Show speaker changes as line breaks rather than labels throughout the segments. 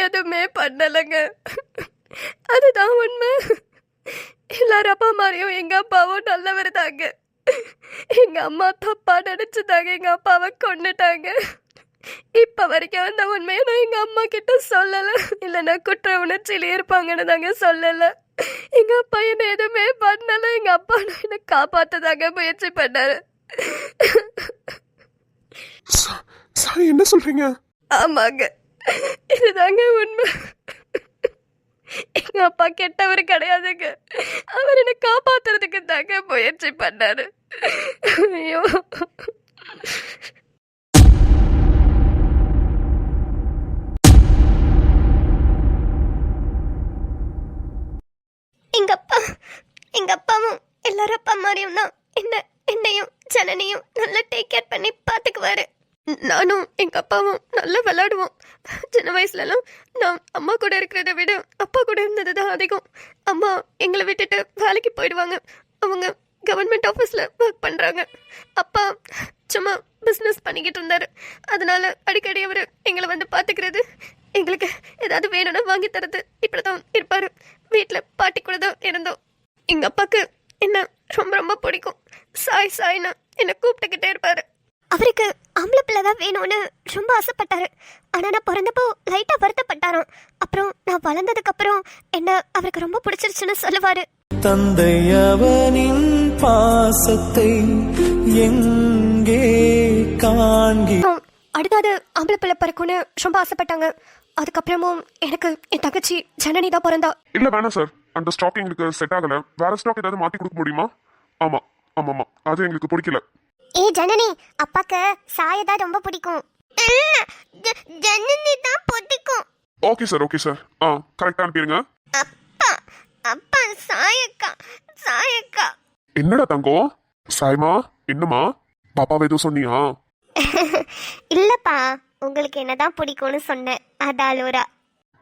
எதுவுமே பண்ணலைங்க. அதுதான் உண்மை. எல்லாரும் அப்பா மாதிரியும் எங்க அப்பாவும் நல்லவர் தாங்க. எங்க அம்மா தப்பா நினைச்சுதாங்க எங்க அப்பாவை கொன்னுட்டாங்க. இப்ப வரைக்கும் அந்த உண்மையை நான் எங்க அம்மா கிட்ட சொல்லல. இல்லைன்னா குற்ற உணர்ச்சியில இருப்பாங்கன்னு தாங்க சொல்லல. எங்க அப்பா என்ன எதுவுமே பண்ணல. எங்க அப்பா என்ன காப்பாத்ததாங்க முயற்சி பண்ணாரு.
என்ன சொல்றீங்க?
ஆமாங்க, இதுதாங்க உண்மை. எங்க அப்பா கெட்டவர் கிடையாதுங்க. அவர் என்ன காப்பாத்துறதுக்கு தாங்க முயற்சி பண்ணாரு. ஐயோ, எங்க அப்பாவும் எல்லாரும் அப்பா மாதிரியும் தான் என்னையும் ஜனனியும் நல்லா டேக் கேர் பண்ணி பாத்துக்குவாரு. நானும் எங்க அப்பாவும் நல்லா விளையாடுவோம். சின்ன வயசுலலாம் நான் அம்மா கூட இருக்கிறத விட அப்பா கூட இருந்தது தான் அதிகம். அம்மா எங்களை விட்டுட்டு வேலைக்கு போயிடுவாங்க. அவங்க கவர்மெண்ட் ஆஃபீஸில் ஒர்க் பண்ணுறாங்க. அப்பா சும்மா பிஸ்னஸ் பண்ணிக்கிட்டு இருந்தார். அதனால அடிக்கடி அவர் எங்களை வந்து பார்த்துக்கிறது, எங்களுக்கு ஏதாவது வேணும்னா வாங்கி தரது, இப்படி தான் இருப்பார். வீட்டில் பாட்டி கூட தான் இருந்தோம். எங்கள் அப்பாவுக்கு என்ன ரொம்ப ரொம்ப பிடிக்கும். சாய் சாய்னா என்னை கூப்பிட்டுக்கிட்டே இருப்பார். அவருக்கு ஆம்பளை பிள்ளை தான் வேணும்னு ரொம்ப ஆசைப்பட்டாரு. ஆனால் நான் பிறந்தப்போ லைட்டாக வருத்தப்பட்டாராம். அப்புறம் நான் வளர்ந்ததுக்கு அப்புறம் என்ன அவருக்கு ரொம்ப பிடிச்சிருச்சுன்னு சொல்லுவாரு.
தந்தை அவனின் பாசத்தை எங்கே காண்கி.
அடுத்தது ஆம்பளை பிள்ளை பிறக்கும்னு ரொம்ப ஆசைப்பட்டாங்க. அதுக்கப்புறமும் எனக்கு என் தங்கச்சி ஜனனி தான் பிறந்தா.
இல்ல வேணாம் சார், அந்த ஸ்டாக் எங்களுக்கு செட் ஆகல. வேற ஸ்டாக் ஏதாவது மாத்தி கொடுக்க முடியுமா? ஆமா ஆமா ஆமா, அது எங்களுக்கு பிடிக்கல.
ஜனனி, அப்பாக்கு சாயதான் ரொம்ப பிடிக்கும். ஜனனி தான் பிடிக்கும்.
Okay sir. கரெக்டா அனுப்பிடுங்க.
அப்பா அப்பா சாயக்கா.
என்னடா தங்கம்? சாய்மா, என்னம்மா? பாப்பாவை எதுவும் சொன்னியா?
இல்லப்பா, உங்களுக்கு என்னதான் பிடிக்கும்னு சொன்னேன். அதாலூரா.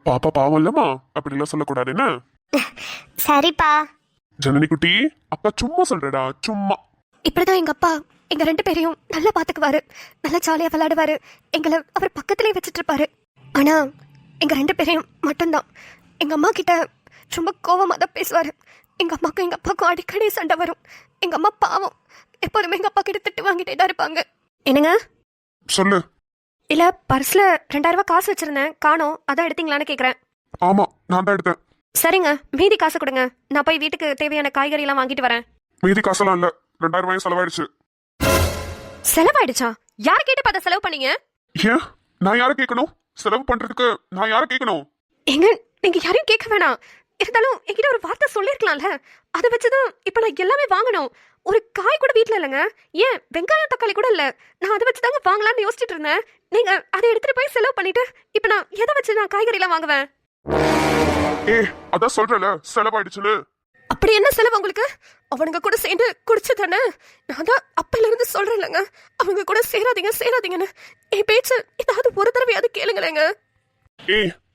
பாப்பா பாவம் இல்லம்மா, அப்படி எல்லாம் சொல்லக்கூடாது என்ன?
சரிப்பா.
ஜனனி குட்டி, அக்கா சும்மா சொல்றடா, சும்மா.
இப்படிதான் எங்க அப்பா எங்க 2 பேரையும் நல்லா பாத்துக்குவாரு. நல்லா ஜாலியா விளையாடுவாரு. எங்களை அவர் பக்கத்திலே வச்சுட்டு இருப்பாரு. ஆனா எங்க 2 பேரையும் மட்டும்தான் எங்க அம்மா கிட்ட ரொம்ப கோவமா தான் பேசுவாரு. எங்க அம்மாக்கும் எங்க அப்பாவுக்கும் அடிக்கடி சண்டை வரும். எங்க அம்மா பாவம் எப்போதுமே எங்க அப்பா கிட்ட திட்டு வாங்கிட்டே தான் இருப்பாங்க. என்னங்க?
சொல்லு.
இல்ல, பர்ஸ்ல 2000 ரூபாய் காசு வச்சிருந்தேன், காணோம். அதான் எடுத்தீங்களான்னு கேக்குறேன்.
ஆமா, நான் தான் எடுத்தேன்.
சரிங்க, மீதி காசு கொடுங்க. நான் போய் வீட்டுக்கு தேவையான காய்கறி எல்லாம் வாங்கிட்டு வரேன்.
மீதி காசெல்லாம் இல்ல, 2000 ரூபாயும் செலவாயிடுச்சு.
செலவாயிடுச்சா? யாரை கேட்டு பார்த்த செலவு பண்ணீங்க?
ஏன் நான் யாரை கேட்கணும்? செலவு பண்றதுக்கு நான் யாரை கேட்கணும்?
எங்க நீங்க யாரையும் கேட்க வேணாம். இருந்தாலும் என்கிட்ட ஒரு வார்த்தை சொல்லிருக்கலாம்ல. அதை வச்சுதான் இப்ப நான் எல்லாமே வாங்கணும். ஒரு காய் கூட வீட்டுல இல்லைங்க. ஏன் வெங்காயம் தக்காளி கூட இல்ல. நான் அதை வச்சுதாங்க வாங்கலாம்னு யோசிச்சுட்டு இருந்தேன். நீங்க அதை எடுத்துட்டு போய் செலவு பண்ணிட்டு இப்ப நான் எதை வச்சு நான் காய்கறி எல்லாம் வாங்குவேன்?
அதான் சொல்றல, செலவாயிடுச்சுன்னு.
அப்படி என்ன செலவு உங்களுக்கு? அவனுங்க கூட சேர்ந்து குடிச்சு தானே. நான் தான் அப்பையில இருந்து சொல்றேன்லங்க, அவங்க கூட சேராதீங்கன்னு. என் பேச்சு ஏதாவது ஒரு தடவையாவது கேளுங்களேங்க.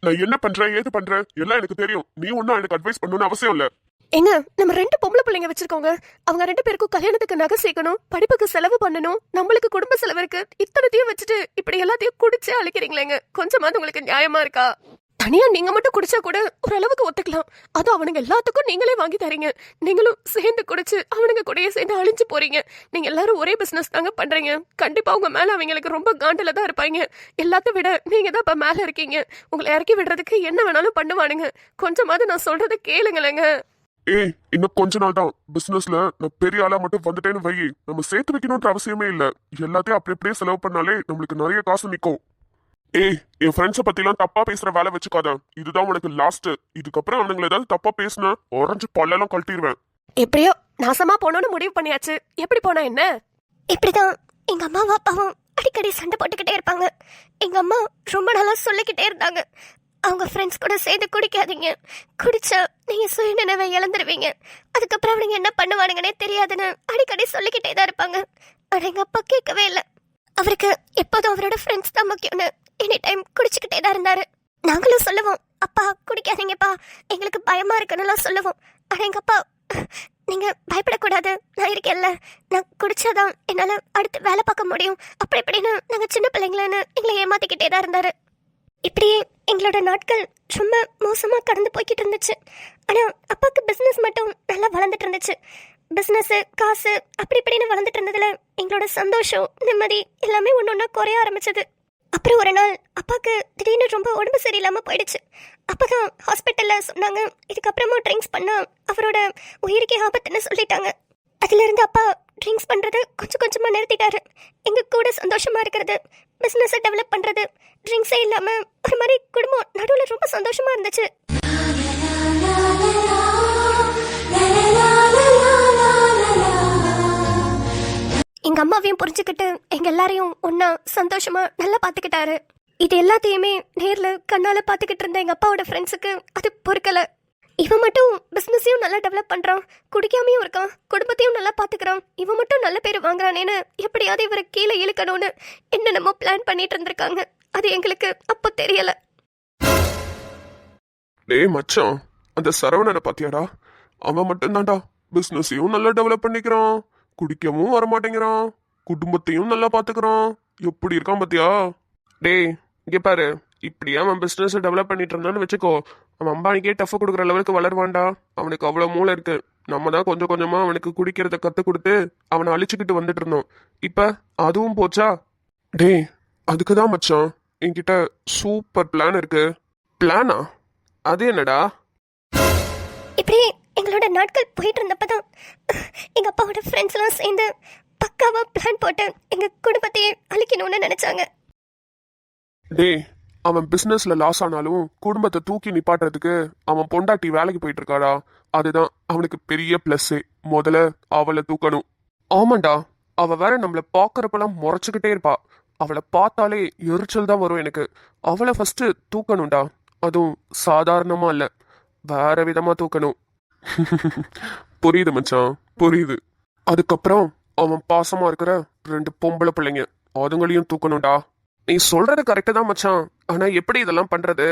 நான் என்ன பண்றேன் ஏது பண்றேன் எல்லாம் எனக்கு தெரியும். நீ ஒன்னும் எனக்கு அட்வைஸ் பண்ணணும்னு அவசியம் இல்ல.
எங்க நம்ம 2 பொம்பளை பிள்ளைங்க வச்சிருக்கோங்க. அவங்க 2 பேருக்கும் கல்யாணத்துக்கு நகை சேர்க்கணும், படிப்புக்கு செலவு பண்ணணும், நம்மளுக்கு குடும்ப செலவு இருக்கு. இத்தனைத்தையும் வச்சுட்டு இப்படி எல்லாத்தையும் குடிச்சே அழிக்கிறீங்களேங்க. கொஞ்சமாவது உங்களுக்கு நியாயமா இருக்கா? தனியா நீங்க மட்டும் குடிச்சா கூட ஓரளவுக்கு ஒத்துக்கலாம். அது அவனுங்க எல்லாத்துக்கும் நீங்களே வாங்கி தரீங்க. நீங்களும் சேர்ந்து குடிச்சு அவனுங்க கூடயே சேர்ந்து அழிஞ்சு போறீங்க. நீங்க எல்லாரும் ஒரே பிசினஸ் தாங்க பண்றீங்க. கண்டிப்பா உங்க மேல அவங்களுக்கு ரொம்ப காண்டல தான் இருப்பாங்க. எல்லாத்தையும் விட நீங்க தான் இப்ப மேல இருக்கீங்க. உங்களை இறக்கி விடுறதுக்கு என்ன வேணாலும் பண்ணுவானுங்க. கொஞ்சமாவது நான் சொல்றதை கேளுங்களேங்க.
இன்னும் கொஞ்ச நாள் தான் பிசினஸ்ல நான் பெரிய ஆளா மட்டும் வந்துட்டேன்னு வை, நம்ம சேர்த்து வைக்கணும்ன்ற அவசியமே இல்ல. எல்லாத்தையும் அப்படி அப்படியே செலவு பண்ணாலே நம்மளுக்கு நிறைய காசு நிக்கும். என் ஃப்ரெண்ட்ஸை பத்திலாம் தப்பா பேசுற வேலை வச்சுக்காத. இதுதான் உனக்கு லாஸ்ட். இதுக்கப்புறம் அவனுங்களை ஏதாவது தப்பா பேசினா உறைஞ்சு பல்லெல்லாம் கழட்டிடுவேன்.
எப்படியோ நாசமா போனோன்னு முடிவு பண்ணியாச்சு. எப்படி போனா என்ன?
இப்படிதான் எங்க அம்மாவும் அப்பாவும் அடிக்கடி சண்டை போட்டுக்கிட்டே இருப்பாங்க. எங்க அம்மா ரொம்ப நாளா சொல்லிக்கிட்டே இருந்தாங்க, அவங்க ஃப்ரெண்ட்ஸ் கூட சேர்ந்து குடிக்காதீங்க, குடிச்சா நீங்க சுயநினைவை இழந்துருவீங்க, அதுக்கப்புறம் அவனுங்க என்ன பண்ணுவானுங்கன்னே தெரியாதுன்னு அடிக்கடி சொல்லிக்கிட்டே தான் இருப்பாங்க. ஆனா எங்க அப்பா கேட்கவே இல்லை. அவருக்கு எப்போதும் அவரோட ஃப்ரெண்ட்ஸ் தான் முக்கியம்னு எனி டைம் குடிச்சுக்கிட்டே தான் இருந்தாரு. நாங்களும் சொல்லுவோம், அப்பா குடிக்காதீங்கப்பா, எங்களுக்கு பயமா இருக்குன்னு சொல்லுவோம். ஆனா எங்க அப்பா, நீங்க பயப்படக்கூடாது, நான் இருக்கேன்ல, நான் குடிச்சாதான் என்னால அடுத்து வேலை பார்க்க முடியும், அப்படி இப்படின்னு நாங்க சின்ன பிள்ளைங்களன்னு எங்களை ஏமாத்திக்கிட்டே தான் இருந்தாரு. இப்படியே எங்களோட நாட்கள் ரொம்ப மோசமாக கடந்து போய்கிட்டு இருந்துச்சு. ஆனால் அப்பாவுக்கு பிஸ்னஸ் மட்டும் நல்லா வளர்ந்துட்டு இருந்துச்சு. பிஸ்னஸ்ஸு காசு அப்படி இப்படின்னு வளர்ந்துட்டு இருந்ததுல எங்களோட சந்தோஷம் நிம்மதி எல்லாமே ஒன்று ஒன்றா குறைய ஆரம்பிச்சது. அப்புறம் ஒரு நாள் அப்பாவுக்கு திடீர்னு ரொம்ப உடம்பு சரியில்லாமல் போயிடுச்சு. அப்போ தான் ஹாஸ்பிட்டலில் சொன்னாங்க, இதுக்கப்புறமா ட்ரிங்க்ஸ் பண்ணால் அவரோட உயிருக்கே ஆபத்துன்னு சொல்லிட்டாங்க. அதிலிருந்து அப்பா ட்ரிங்க்ஸ் பண்ணுறது கொஞ்சம் கொஞ்சமாக நிறுத்திட்டாரு. எங்கள் கூட சந்தோஷமாக இருக்கிறது, பிஸ்னஸை டெவலப் பண்ணுறது, ட்ரிங்க்ஸே இல்லாமல் ஒரு மாதிரி குடும்பம் நடுவில் ரொம்ப சந்தோஷமாக இருந்துச்சு. எங்கள் அம்மாவையும் புரிஞ்சுக்கிட்டு எங்கள் எல்லாரையும் ஒன்றா சந்தோஷமாக நல்லா பார்த்துக்கிட்டாரு. இது எல்லாத்தையுமே நேரில் கண்ணால் பார்த்துக்கிட்டு இருந்த எங்கள் அப்பாவோட ஃப்ரெண்ட்ஸுக்கு அது பொறுக்கலை. இவன் மட்டும் பிஸ்னஸையும் நல்லா டெவலப் பண்ணுறான், குடிக்காமையும் இருக்கான், குடும்பத்தையும் நல்லா பார்த்துக்கிறான், இவன் மட்டும் நல்ல பேர் வாங்குறானேன்னு எப்படியாவது இவரை கீழே இழுக்கணும்னு என்னென்னமோ பிளான் பண்ணிட்டு இருந்திருக்காங்க. அது எங்களுக்கு அப்போ தெரியல.
டேய் மச்சான், அந்த சரவணனை பாத்தியாடா? அவன் மட்டும்தான்டா பிசினஸையும் நல்லா டெவலப் பண்ணிக்கிறான், குடிக்கவும் வரமாட்டேங்கிறான், குடும்பத்தையும் நல்லா பாத்துக்கிறான். எப்படி இருக்கான் பாத்தியா? டேய் இங்க பாரு, இப்படியே அவன் பிசினஸ் டெவலப் பண்ணிட்டு இருந்தான்னு வச்சுக்கோ, அவன் அம்பானிக்கே டஃப் கொடுக்குற லெவலுக்கு வளருவான்டா. அவனுக்கு அவ்வளோ மூளை இருக்கு. நம்ம தான் கொஞ்சம் கொஞ்சமா அவனுக்கு குடிக்கிறத கத்து கொடுத்து அவனை அழிச்சுக்கிட்டு வந்துட்டு இருந்தோம். இப்ப அதுவும் போச்சா? டேய் அதுக்கு தான் மச்சான் என்கிட்ட சூப்பர் பிளான் இருக்கு. பிளானா? அது என்னடா?
இப்படி எங்களோட நாட்கள் போயிட்டு இருந்தப்பதான் எங்கள் அப்பாவோட ஃப்ரெண்ட்ஸ்லாம் சேர்ந்து பக்காவாக பிளான் போட்டு எங்கள் குடும்பத்தையே அழிக்கணும்னு நினச்சாங்க.
டேய் அவன் பிசினஸ்ல லாஸ் ஆனாலும் குடும்பத்தை தூக்கி நிப்பாட்டுறதுக்கு அவன் பொண்டாட்டி வேலைக்கு போயிட்டு இருக்காடா. அதுதான் அவனுக்கு பெரிய பிளஸ்ஸே. முதல்ல அவளை தூக்கணும். ஆமாண்டா, அவ வேற நம்மள பாக்குறப்பெல்லாம் முறைச்சுக்கிட்டே இருப்பா. அவளை பார்த்தாலே எரிச்சல் தான் வரும் எனக்கு. அவளை ஃபர்ஸ்ட் தூக்கணும்டா. அதுவும் சாதாரணமா இல்ல, வேற விதமா தூக்கணும். புரியுது மச்சான், புரியுது. அதுக்கப்புறம் அவன் பாசமா இருக்கிற 2 பொம்பளை பிள்ளைங்க, அதுங்களையும் தூக்கணும்டா. நீ சொல்றது கரெக்டு தான் மச்சான். ஆனா எப்படி இதெல்லாம் பண்றது?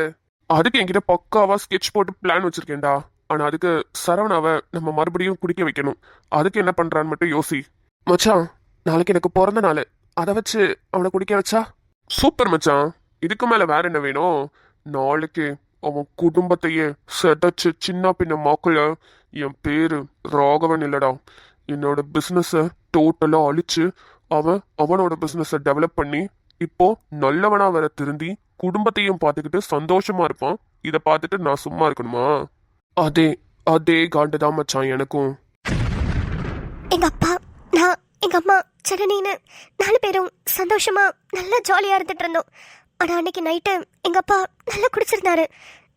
அதுக்கு என்கிட்ட பக்காவா ஸ்கெட்ச் போட்டு பிளான் வச்சிருக்கேன்டா. ஆனா அதுக்கு சரவணாவை நம்ம மறுபடியும் குடிக்க வைக்கணும். அதுக்கு என்ன பண்றான்னு மட்டும் யோசி மச்சான். நாளைக்கு எனக்கு பிறந்த நாள், அதை வச்சு அவனை குடிக்க வச்சா சூப்பர் மச்சான். இதுக்கு மேல வேற என்ன வேணும்? நாளைக்கு அவன் குடும்பத்தையே செதச்சு சின்ன பின்ன மாக்குள்ள என் பேரு ராகவன் இல்லடா, என்னோட பிசினஸ டோட்டலா அழிச்சு அவனோட பிசினஸ டெவலப் பண்ணி இப்போ நல்லவனா வர திருந்தி குடும்பத்தையும் பார்த்துக்கிட்டு சந்தோஷமா இருப்பான். இதை பார்த்துட்டு நான் சும்மா இருக்கணுமா? அதே அதே காண்டுதான் மச்சான் எனக்கும்.
எங்கள் அப்பா, நான், எங்கள் அம்மா, ஜனனின்னு 4 பேரும் சந்தோஷமா நல்லா ஜாலியாக இருந்துட்டு இருந்தோம். ஆனால் அன்னைக்கு நைட்டு எங்கள் அப்பா நல்லா குடிச்சிருந்தாரு.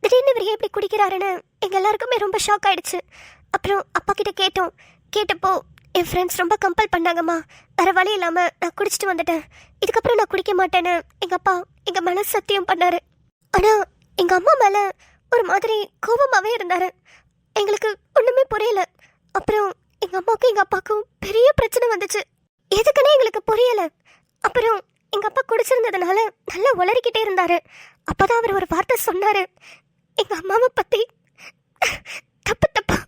திடீர்னு இவர் எப்படி குடிக்கிறாருன்னு எங்கள் எல்லாருக்குமே ரொம்ப ஷாக் ஆயிடுச்சு. அப்புறம் அப்பா கிட்ட கேட்டோம். கேட்டப்போ என் ஃப்ரெண்ட்ஸ் ரொம்ப கம்பல் பண்ணாங்கம்மா, வேற வழி இல்லாமல் நான் குடிச்சிட்டு வந்துட்டேன், இதுக்கப்புறம் நான் குடிக்க மாட்டேன்னு எங்கள் அப்பா எங்கள் மேலே சத்தியம் பண்ணாரு. ஆனால் எங்கள் அம்மா மேலே ஒரு மாதிரி கோபமாகவே இருந்தார். எங்களுக்கு ஒன்றுமே புரியல. அப்புறம் எங்கள் அம்மாவுக்கும் எங்கள் அப்பாவுக்கும் பெரிய பிரச்சனை வந்துச்சு. எதுக்குன்னே எங்களுக்கு புரியலை. அப்புறம் எங்கள் அப்பா குடிச்சிருந்ததுனால நல்லா உளறிக்கிட்டே இருந்தார். அப்போதான் அவர் ஒரு வார்த்தை சொன்னார். எங்கள் அம்மாவை பற்றி தப்பு தப்பா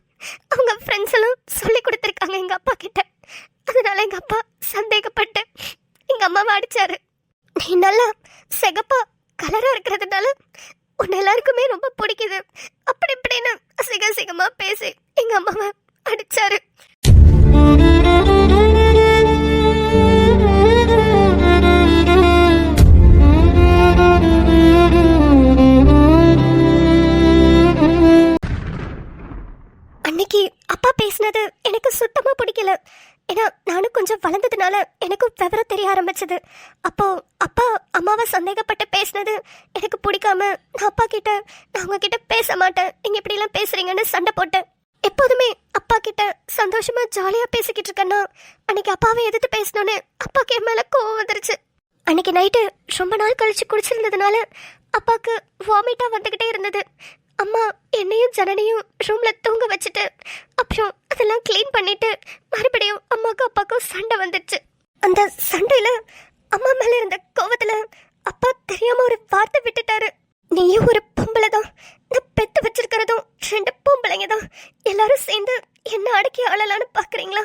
அவங்க ஃப்ரெண்ட்ஸ் எல்லாம் சொல்லி கொடுத்துருக்காங்க எங்கள் அப்பா கிட்ட. அதனால எங்கள் அப்பா சந்தேகப்பட்டு எங்கள் அம்மாவை அடித்தார். நீ நல்லா சிகப்பா கலராக இருக்கிறதுனால உன்னை எல்லாருக்குமே ரொம்ப பிடிக்குது அப்படி இப்படின்னு அசிங்க அசிங்கமாக பேசி எங்கள் அம்மாவை அடித்தார். அன்னைக்கு அப்பா பேசினது எனக்கு சுத்தமாக பிடிக்கல. ஏன்னா நானும் கொஞ்சம் வளர்ந்ததுனால எனக்கும் விவரம் தெரிய ஆரம்பிச்சது. அப்போ அப்பா அம்மாவை சந்தேகப்பட்டு பேசினது எனக்கு பிடிக்காம நான் அப்பா கிட்ட, நான் உங்ககிட்ட பேச மாட்டேன், நீங்கள் இப்படிலாம் பேசுறீங்கன்னு சண்டை போட்டேன். எப்போதுமே அப்பா கிட்ட சந்தோஷமா ஜாலியாக பேசிக்கிட்டு இருக்கேன்னா அன்னைக்கு அப்பாவை எதிர்த்து பேசணுன்னு அப்பாவுக்கு என் மேலே கோவம் வந்துருச்சு. அன்னைக்கு நைட்டு ரொம்ப நாள் கழிச்சு குடிச்சிருந்ததுனால அப்பாவுக்கு வாமிட்டாக வந்துக்கிட்டே இருந்தது. அம்மா என்னையும் ஜனனையும் ரூம்ல தூங்க வச்சுட்டு அப்புறம் அதெல்லாம் க்ளீன் பண்ணிட்டு மறுபடியும் அம்மாவுக்கும் அப்பாவுக்கும் சண்டை வந்துடுச்சு. அந்த சண்டையில அம்மா மேல இருந்த கோவத்துல அப்பா தெரியாம ஒரு வார்த்தை விட்டுட்டாரு. நீயும் ஒரு பொம்பளை தான், நான் பெத்து வச்சிருக்கிறதும் 2 பொம்பளைங்க தான், எல்லாரும் சேர்ந்து என்ன அடக்கி ஆளலான்னு பாக்குறீங்களா?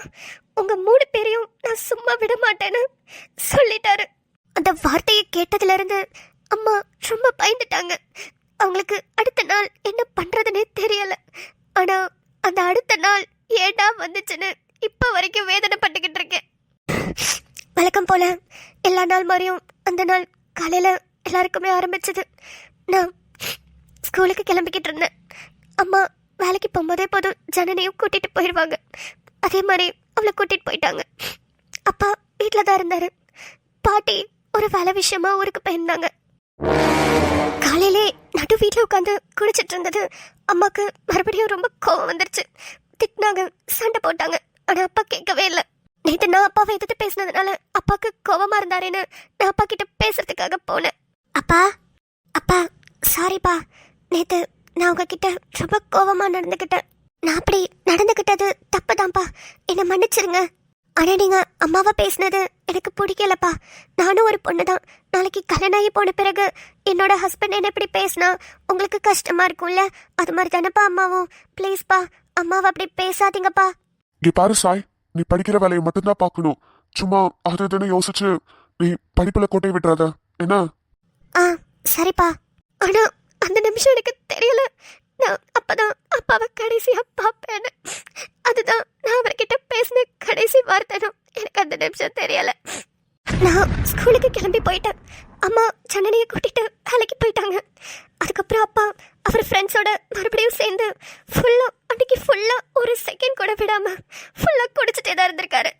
உங்க 3 பேரையும் நான் சும்மா விட மாட்டேன்னு சொல்லிட்டாரு. அந்த வார்த்தையை கேட்டதுல இருந்து அம்மா ரொம்ப பயந்துட்டாங்க. அவங்களுக்கு அடுத்த நாள் என்ன பண்றதுன்னே தெரியல. ஆனா அந்த அடுத்த நாள் ஏடா வந்துச்சுன்னு இப்ப வரைக்கும் வேதனைப்பட்டுக்கிட்டு இருக்கேன். வழக்கம் போல எல்லா நாள் மாதிரியும் அந்த நாள் காலையில எல்லாருக்குமே ஆரம்பிச்சது. நான் ஸ்கூலுக்கு கிளம்பிக்கிட்டு இருந்தேன். அம்மா வேலைக்கு போகும்போதே போதும் ஜனனியும் கூட்டிட்டு போயிடுவாங்க. அதே மாதிரி அவளை கூட்டிட்டு போயிட்டாங்க. அப்பா வீட்டில் தான் இருந்தாரு. பாட்டி ஒரு வேலை விஷயமா ஊருக்கு போயிருந்தாங்க. காலையிலே நடு வீட்டில் உட்காந்து குடிச்சிட்டு இருந்தது அம்மாக்கு மறுபடியும் ரொம்ப கோவம் வந்துருச்சு. திட்டினாங்க, சண்டை போட்டாங்க. ஆனா அப்பா கேட்கவே இல்லை. நேற்று நான் அப்பாவை எதிர்த்து பேசினதுனால அப்பாவுக்கு கோவமா இருந்தாரேன்னு நான் அப்பா கிட்ட பேசுறதுக்காக போனேன். அப்பா அப்பா சாரிப்பா, நேற்று நான் உங்ககிட்ட ரொம்ப கோவமா நடந்துக்கிட்டேன். நான் அப்படி நடந்துக்கிட்டது தப்புதான்ப்பா, என்னை மன்னிச்சிருங்க. ஆனா நீங்க அம்மாவா பேசினது எனக்கு பிடிக்கலப்பா. நானும் ஒரு பொண்ணு தான். நாளைக்கு கல்யாணம் ஆகி போன பிறகு என்னோட ஹஸ்பண்ட் என்ன இப்படி பேசினா உங்களுக்கு கஷ்டமா இருக்கும்ல, அது மாதிரி தானேப்பா அம்மாவும். ப்ளீஸ்ப்பா அம்மாவை அப்படி பேசாதீங்கப்பா.
இங்க பாரு சாய், நீ படிக்கிற வேலையை மட்டும்தான் பார்க்கணும். சும்மா அது இதுன்னு யோசிச்சு நீ படிப்புல கோட்டை விட்டுறாத என்ன?
ஆ சரிப்பா. ஆனா அந்த நிமிஷம் எனக்கு தெரியல நான் அப்பதான் அப்பாவை கடைசியா பார்ப்பேன்னு. அதுதான் நான் அவர்கிட்ட பேசின கடைசி வார்த்தைனும் எனக்கு அந்த நிமிஷம் தெரியல. நான் ஸ்கூலுக்கு கிளம்பி போயிட்டேன். அம்மா ஜனனியை கூட்டிட்டு வேலைக்கு போயிட்டாங்க. அதுக்கப்புறம் அப்பா அவர் ஃப்ரெண்ட்ஸோட மறுபடியும் சேர்ந்து அன்னைக்கு ஃபுல்லா ஒரு செகண்ட் கூட விடாம ஃபுல்லா குடிச்சிட்டே தான் இருந்திருக்காரு.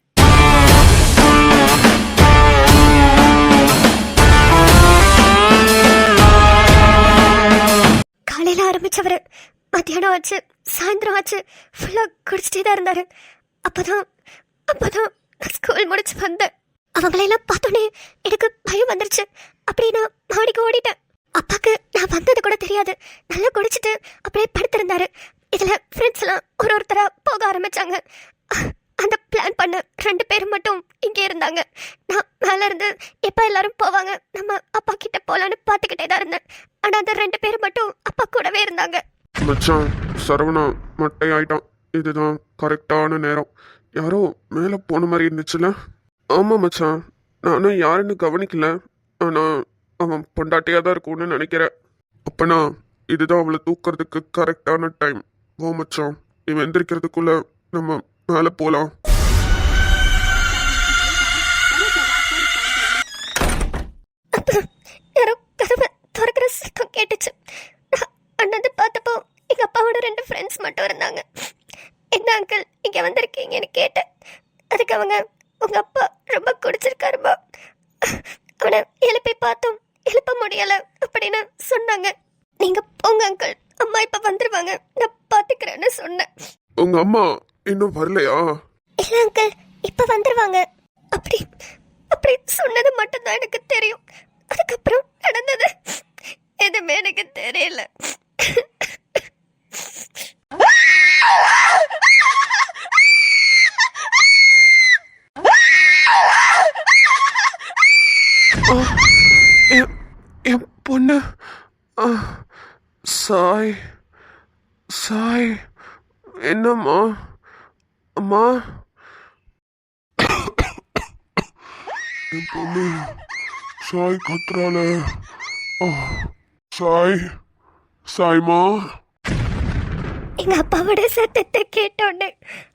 காலையில ஆரம்பிச்சவரு மத்தியானம் ஆச்சு, சாயந்தரம் ஆச்சு, ஃபுல்லா குடிச்சிட்டே தான் இருந்தாரு. அப்பதான் நான் ஸ்கூல் முடிச்சு வந்தேன். அவங்களையெல்லாம் பார்த்தோன்னே எனக்கு பயம் வந்துருச்சு. அப்படி நான் மாடிக்கு ஓடிட்டேன். அப்பாக்கு நான் வந்தது கூட தெரியாது. நல்லா குடிச்சிட்டு அப்படியே படுத்திருந்தாரு. இதுல ஃப்ரெண்ட்ஸ் எல்லாம் ஒருத்தரா போக ஆரம்பிச்சாங்க. அந்த பிளான் பண்ண 2 பேரும் மட்டும் இங்கே இருந்தாங்க. நான் மேல இருந்து எப்ப எல்லாரும் போவாங்க நம்ம அப்பா கிட்ட போலான்னு பார்த்துக்கிட்டே தான் இருந்தேன். ஆனா அந்த 2 பேரும் மட்டும் அப்பா கூடவே இருந்தாங்க.
மச்சான், சரவணா மட்டை ஆயிட்டான். இதுதான் கரெக்டான நேரம். யாரோ மேல போன மாதிரி இருந்துச்சுல? ஆமா மச்சான், நானும் யாருன்னு கவனிக்கல. ஆனா அவன் பொண்டாட்டியா தான் இருக்கும்னு நினைக்கிறேன். அப்பனா இதுதான் அவளை தூக்குறதுக்கு கரெக்டான டைம். வா மச்சான், இவன் எந்திரிக்கிறதுக்குள்ள நம்ம மேல போலாம்.
யாரோ கதவை திறக்கிற சத்தம் கேட்டுச்சு. அண்ணாந்து பார்த்தப்போ எங்க அப்பாவோட 2 ஃப்ரெண்ட்ஸ் மட்டும் இருந்தாங்க. என்ன அங்கிள் இங்க வந்திருக்கீங்கன்னு கேட்டேன். அதுக்கு அவங்க, உங்க அப்பா ரொம்ப குடிச்சிருக்காருமா, அவனை எழுப்பி பார்த்தோம், எழுப்ப முடியல அப்படின்னு சொன்னாங்க. நீங்க போங்க அங்கிள், அம்மா இப்ப வந்துருவாங்க, நான் பாத்துக்கிறேன்னு சொன்னேன்.
உங்க அம்மா இன்னும் வரலையா?
இல்ல அங்கிள், இப்ப வந்துருவாங்க. அப்படி அப்படி சொன்னது மட்டும்தான் எனக்கு தெரியும். அதுக்கப்புறம் நடந்தது எதுவுமே எனக்கு தெரியல.
என் பொண்ணு சாய் சாய், என்னம்மா? அம்மா, என் பொண்ணு சாய் கத்துறாள. சாய், சாய்மா.
எங்க அப்பாவோட சத்தத்தை கேட்டோன்னே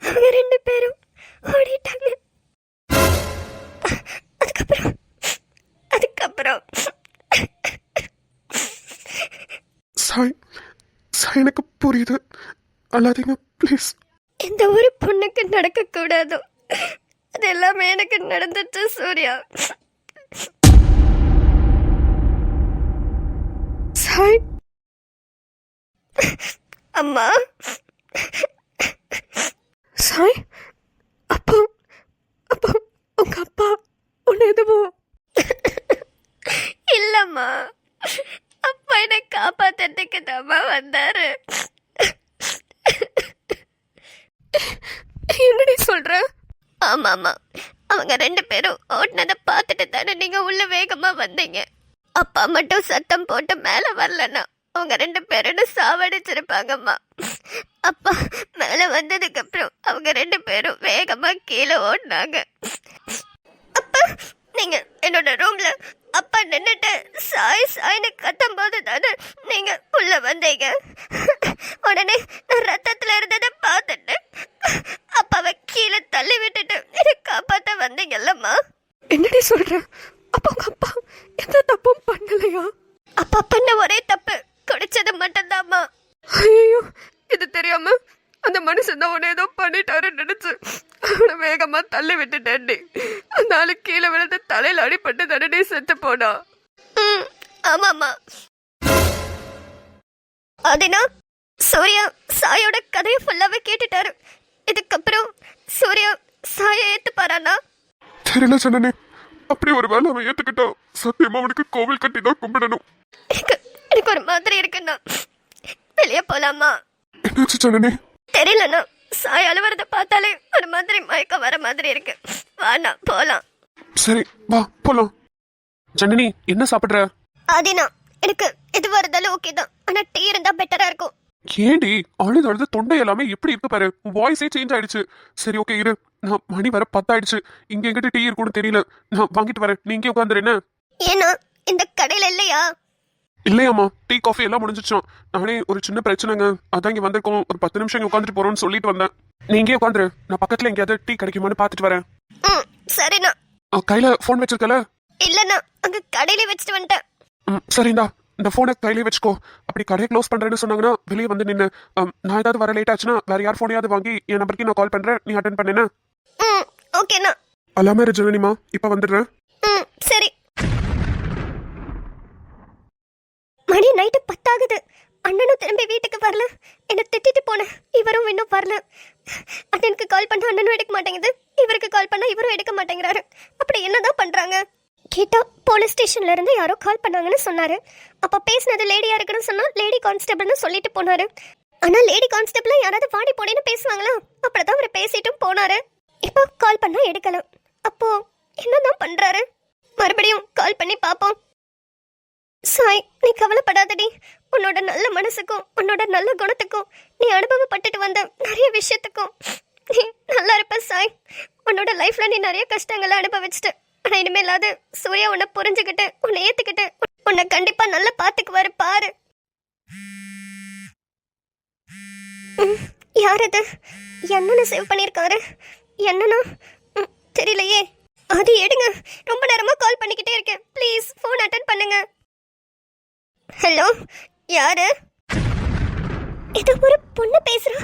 அவங்க 2 பேரும் ஓடிட்டாங்க. அதுக்கப்புறம்
சாய், சாய் எனக்கு புரியுது. அல்லாதீங்க ப்ளீஸ்.
எந்த ஒரு பொண்ணுக்கு நடக்க கூடாதோ அது எல்லாமே எனக்கு நடந்துச்சு சூர்யா.
சாய்,
அம்மா
சாய், அப்போ அப்போ உங்க அப்பா உன்னை எதுவும்?
இல்லம்மா, அப்பா என்னை காப்பாத்துறதுக்கு தாம்மா வந்தாரு.
என்னடி சொல்ற?
ஆமாம்மா, அவங்க 2 பேரும் ஓடினதை பார்த்துட்டு தானே நீங்க உள்ள வேகமா வந்தீங்க. அப்பா மட்டும் சத்தம் போட்டு மேல வரலன்னா அவங்க 2 பேரும் சாவடிச்சிருப்பாங்கம்மா. அப்பா மேல வந்ததுக்கு அப்புறம் அவங்க 2 பேரும் வேகமா கீழே ஓடினாங்க. அப்பா
நீங்க என்னோட ரூம்ல அப்பா நின்னுட்டு சாய் சாய்னு கத்தும் போது தானே நீங்க உள்ள வந்தீங்க. உடனே நான் ரத்தத்துல இருந்ததை பார்த்துட்டு அப்பாவை கீழே தள்ளி விட்டுட்டு என்னை காப்பாத்த வந்தீங்கல்லம்மா.
என்னடி சொல்ற? அப்ப உங்க அப்பா எந்த தப்பும் பண்ணலையா?
அப்பா பண்ண ஒரே தப்பு குடிச்சது மட்டும்தாம்மா.
ஐயோ, இது தெரியாம அந்த மனுஷன் தான் உன்னை ஏதோ பண்ணிட்டாருன்னு நினைச்சு அவனை வேகமா தள்ளி விட்டுட்டேன்டி. அந்த ஆளு கீழே விழுந்து தலையில அடிபட்டு தானே செத்து போனா.
ஆமாம்மா. அதுனா சூர்யா சாயோட கதையை ஃபுல்லாவே கேட்டுட்டாரு. இதுக்கப்புறம் சூர்யா சாயை ஏத்துப்பாரானா?
தெரியல ஜனனி. அப்படி ஒரு வேலை அவன் ஏத்துக்கிட்டான், சத்தியமா அவனுக்கு கோவில் கட்டி தான் கும்பிடணும்.
எனக்கு ஒரு மாதிரி இருக்குண்ணா. வெளியே போலாமா?
என்னாச்சு ஜனனி?
தெரியலண்ணா, சாய் அழுவறத பார்த்தாலே ஒரு மாதிரி மயக்கம் வர மாதிரி இருக்கு. வாண்ணா போலாம்.
சரி வா போலாம்.
ஜனனி, என்ன சாப்பிடுற?
அதினா எனக்கு எது வருதாலும் ஓகே தான், ஆனா டீ இருந்தா பெட்டரா இருக்கும்.
ஏண்டி அழுது தொண்டை எல்லாமே எப்படி இருக்கு பாரு, வாய்ஸே சேஞ்ச் ஆயிடுச்சு. சரி ஓகே இரு, நான் மணி வர 10 ஆயிடுச்சு. இங்க எங்கிட்ட டீ இருக்கும்னு தெரியல, நான் வாங்கிட்டு வரேன். நீ இங்கே உட்காந்துரு. என்ன?
ஏன்னா இந்த கடையில இல்லையா?
இல்லையாம்மா, டீ காஃபி எல்லாம் முடிஞ்சிச்சோம். நானே ஒரு சின்ன பிரச்சனைங்க, அதான் இங்க வந்திருக்கோம். ஒரு 10 நிமிஷம் இங்க உட்காந்துட்டு போறோம்னு சொல்லிட்டு வந்தேன். நீ இங்கே உட்காந்துரு, நான் பக்கத்துல எங்கேயாவது டீ கிடைக்குமான்னு பாத்துட்டு வரேன்.
சரிண்ணா.
கையில போன் வச்சிருக்கல?
இல்லண்ணா, அங்க கடையில வச்சுட்டு வந்துட்டேன்.
சரிந்தா, இந்த போனை கையிலே வச்சுக்கோ. அப்படி கடையை க்ளோஸ் பண்றேன்னு சொன்னாங்கன்னா வெளியே வந்து நின்று. நான் ஏதாவது வர லேட் ஆச்சுன்னா வேற யார் போனையாவது வாங்கி என் நம்பருக்கு நான் கால் பண்றேன், நீ அட்டன் பண்ணேன்னு.
ஓகேண்ணா.
அல்லாம இரு ஜனனிமா, இப்ப வந்துடுறேன்.
சரி. மணி நைட்டு 10 ஆகுது. அண்ணனும் திரும்பி வீட்டுக்கு வரல. என்ன திட்டிட்டு போனேன், இவரும் இன்னும் வரல. அண்ணனுக்கு கால் பண்ண அண்ணனும் எடுக்க மாட்டேங்குது, இவருக்கு கால் பண்ணா இவரும் எடுக்க மாட்டேங்கிறாரு. அப்படி என்னதான் பண்றாங்க? கேட்டா போலீஸ் ஸ்டேஷன்ல இருந்து யாரோ கால் பண்ணாங்கன்னு சொன்னாரு. அப்ப பேசினது லேடியா இருக்குன்னு சொன்னா லேடி கான்ஸ்டபிள்னு சொல்லிட்டு போனாரு. ஆனா லேடி கான்ஸ்டபிள் யாராவது வாடி போடின்னு பேசுவாங்களா? அப்படிதான் அவர் பேசிட்டும் போனாரு. இப்போ கால் பண்ணா எடுக்கல. அப்போ என்னதான் பண்றாரு? மறுபடியும் கால் பண்ணி பாப்போம். சாய், நீ கவலைப்படாதடி. உன்னோட நல்ல மனசுக்கும் உன்னோட நல்ல குணத்துக்கும் நீ அனுபவப்பட்டுட்டு வந்த நிறைய விஷயத்துக்கும் நீ நல்லா இருப்ப சாய். உன்னோட லைஃப்ல நீ நிறைய கஷ்டங்களை அனுபவிச்சுட்டு, ஆனா இனிமேலாவது சூர்யா உன்னை புரிஞ்சுக்கிட்டு உன்னை ஏத்துக்கிட்டு உன்னை கண்டிப்பா நல்லா பாத்துக்குவாரு பாரு. யார் அது? என்னன்னு சேவ் பண்ணிருக்காரு? என்னன்னா தெரியலையே. அது எடுங்க, ரொம்ப நேரமா கால் பண்ணிக்கிட்டே இருக்கேன். ப்ளீஸ் ஃபோன் அட்டன் பண்ணுங்க. ஹலோ, யாரு? இது ஒரு பொண்ணு பேசுறா,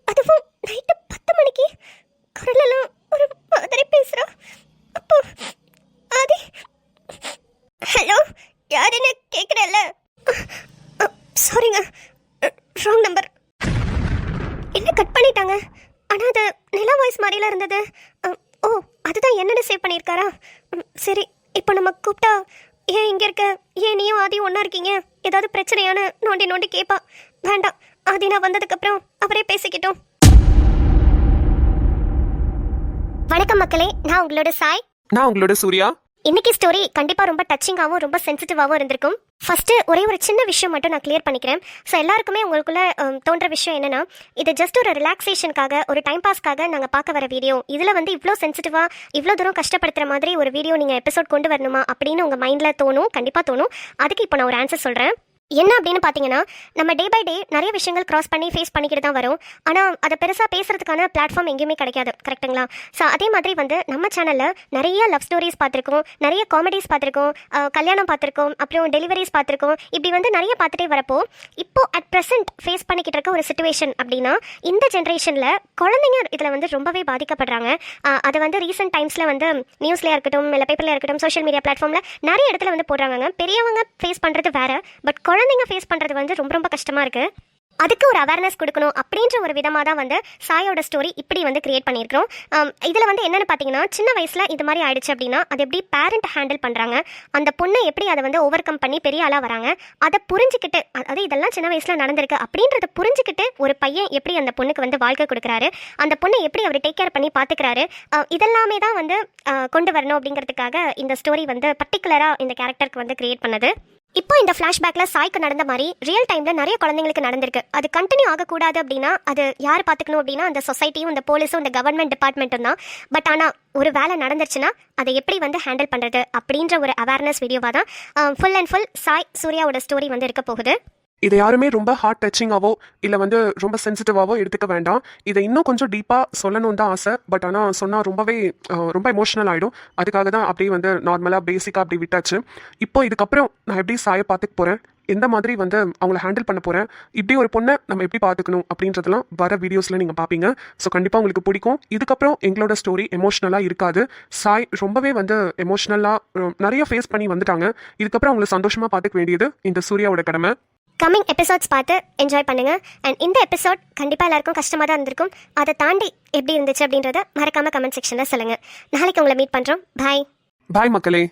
அதுவும் நைட்டு 10 மணிக்கு. குரலெல்லாம் ஒரு மாதிரி பேசுறா. அப்போ ஆதி, ஹலோ யாருன்னு கேட்குறல்ல? சாரிங்க, ராங் நம்பர். என்ன கட் பண்ணிட்டாங்க? ஆனால் அது நிலா வாய்ஸ் மாதிரிலாம் இருந்தது. ஓ, அதுதான் என்னென்ன சேவ் பண்ணியிருக்காரா? சரி, இப்போ நம்ம கூப்பிட்டா ஏன் இங்கே இருக்க, ஏன் நீயும் ஆதியும் ஒன்றா இருக்கீங்க, ஏதாவது பிரச்சனையான நோண்டி நோண்டி கேட்பா. வேண்டாம், ஆதி நான் வந்ததுக்கப்புறம் அவரே பேசிக்கிட்டோம். வணக்கம் மக்களே, நான் உங்களோட சாய்.
நான் உங்களோட சூர்யா.
இன்னைக்கு ஸ்டோரி கண்டிப்பா ரொம்ப டச்சிங்காகவும் ரொம்ப சென்சிட்டிவாகவும் இருந்திருக்கும். ஃபர்ஸ்ட் ஒரே ஒரு சின்ன விஷயம் மட்டும் நான் கிளியர் பண்ணிக்கிறேன். ஸோ எல்லாருக்குமே உங்களுக்குள்ள தோன்ற விஷயம் என்னன்னா, இது ஜஸ்ட் ஒரு ரிலாக்ஸேஷனுக்காக, ஒரு டைம் பாஸ்க்காக நாங்கள் பார்க்க வர வீடியோ. இதில் வந்து இவ்வளோ சென்சிட்டிவாக இவ்வளோ தூரம் கஷ்டப்படுத்துற மாதிரி ஒரு வீடியோ நீங்கள் எபிசோட் கொண்டு வரணுமா அப்படின்னு உங்கள் மைண்டில் தோணும், கண்டிப்பாக தோணும். அதுக்கு இப்போ நான் ஒரு ஆன்சர் சொல்கிறேன். என்ன அப்படின்னு பார்த்தீங்கன்னா, நம்ம டே பை டே நிறைய விஷயங்கள் கிராஸ் பண்ணி ஃபேஸ் பண்ணிக்கிட்டு தான் வரும். ஆனால் அதை பெருசாக பேசுறதுக்கான பிளாட்ஃபார்ம் எங்கேயுமே கிடைக்காது, கரெக்டுங்களா? ஸோ அதே மாதிரி வந்து நம்ம சேனலில் நிறைய லவ் ஸ்டோரிஸ் பார்த்துருக்கோம், நிறைய காமெடிஸ் பார்த்துருக்கோம், கல்யாணம் பார்த்துருக்கோம், அப்புறம் டெலிவரிஸ் பார்த்துருக்கோம். இப்படி வந்து நிறைய பார்த்துட்டே வரப்போ இப்போ அட் ப்ரெசென்ட் ஃபேஸ் பண்ணிக்கிட்டு இருக்க ஒரு சுச்சுவேஷன் அப்படின்னா, இந்த ஜென்ரேஷனில் குழந்தைங்க இதில் வந்து ரொம்பவே பாதிக்கப்படுறாங்க. அதை வந்து ரீசெண்ட் டைம்ஸில் வந்து நியூஸ்லேயே இருக்கட்டும், இல்லை பேப்பரில் இருக்கட்டும், சோஷியல் மீடியா பிளாட்ஃபார்மில் நிறைய இடத்துல வந்து போடுறாங்க. பெரியவங்க ஃபேஸ் பண்ணுறது வேறு, பட் குழந்தைங்க ஃபேஸ் பண்ணுறது வந்து ரொம்ப ரொம்ப கஷ்டமாக இருக்குது. அதுக்கு ஒரு அவேர்னஸ் கொடுக்கணும் அப்படின்ற ஒரு விதமாக தான் வந்து சாயோட ஸ்டோரி இப்படி வந்து கிரியேட் பண்ணியிருக்கிறோம். இதில் வந்து என்னென்னு பார்த்தீங்கன்னா, சின்ன வயசில் இது மாதிரி ஆயிடுச்சு அப்படின்னா அது எப்படி பேரண்ட் ஹேண்டில் பண்ணுறாங்க, அந்த பொண்ணை எப்படி அதை வந்து ஓவர் கம் பண்ணி பெரிய ஆளாக வராங்க, அதை புரிஞ்சுக்கிட்டு, அதாவது இதெல்லாம் சின்ன வயசில் நடந்திருக்கு அப்படின்றத புரிஞ்சுக்கிட்டு ஒரு பையன் எப்படி அந்த பொண்ணுக்கு வந்து வாழ்க்கை கொடுக்குறாரு, அந்த பொண்ணை எப்படி அவர் டேக் கேர் பண்ணி பார்த்துக்கிறாரு, இதெல்லாமே தான் வந்து கொண்டு வரணும் அப்படிங்கிறதுக்காக இந்த ஸ்டோரி வந்து பர்டிகுலராக இந்த கேரக்டருக்கு வந்து கிரியேட் பண்ணது.
இப்போ இந்த ஃப்ளாஷ்பேக்ல சாய்க்கு நடந்த மாதிரி ரியல் டைம்ல நிறைய குழந்தைங்களுக்கு நடந்திருக்கு. அது கண்டினியூ ஆகக்கூடாது அப்படின்னா அது யார் பார்த்துக்கணும் அப்படின்னா அந்த சொசைட்டியும் இந்த போலீஸும் இந்த கவர்மெண்ட் டிபார்ட்மெண்ட்டும் தான். பட் ஆனால் ஒரு வேலை நடந்துருச்சுன்னா அதை எப்படி வந்து ஹேண்டில் பண்ணுறது அப்படின்ற ஒரு அவேர்னஸ் வீடியோவாக தான் ஃபுல் அண்ட் ஃபுல் சாய் சூர்யாவோட ஸ்டோரி வந்து இருக்க போகுது.
இதை யாருமே ரொம்ப ஹார்ட் டச்சிங்காவோ இல்லை வந்து ரொம்ப சென்சிட்டிவாவோ எடுத்துக்க வேண்டாம். இதை இன்னும் கொஞ்சம் டீப்பாக சொல்லணும்னு தான் ஆசை. பட் ஆனால் சொன்னால் ரொம்ப எமோஷனல் ஆகிடும். அதுக்காக தான் அப்படியே வந்து நார்மலாக பேசிக்காக அப்படி விட்டாச்சு. இப்போ இதுக்கப்புறம் நான் எப்படி சாயை பார்த்துக்க போகிறேன், எந்த மாதிரி வந்து அவங்கள ஹேண்டில் பண்ண போகிறேன், இப்படி ஒரு பொண்ணை நம்ம எப்படி பார்த்துக்கணும் அப்படின்றதெல்லாம் வர வீடியோஸில் நீங்கள் பார்ப்பீங்க. ஸோ கண்டிப்பாக உங்களுக்கு பிடிக்கும். இதுக்கப்புறம் எங்களோட ஸ்டோரி எமோஷ்னலாக இருக்காது. சாய் ரொம்பவே வந்து எமோஷ்னலாக நிறைய ஃபேஸ் பண்ணி வந்துட்டாங்க. இதுக்கப்புறம் அவங்களை சந்தோஷமாக பார்த்துக்க வேண்டியது இந்த சூர்யாவோட கடமை.
கம்மிங் எபிசோட்ஸ் பார்த்து என்ஜாய் பண்ணுங்க. அண்ட் இந்த எபிசோட் கண்டிப்பாக எல்லாருக்கும் கஷ்டமாக தான் இருந்திருக்கும். அதை தாண்டி எப்படி இருந்துச்சு அப்படின்றத மறக்காம கமெண்ட் செக்ஷனில் சொல்லுங்கள். நாளைக்கு உங்களை மீட் பண்ணுறோம். பாய்
பாய் மக்களே.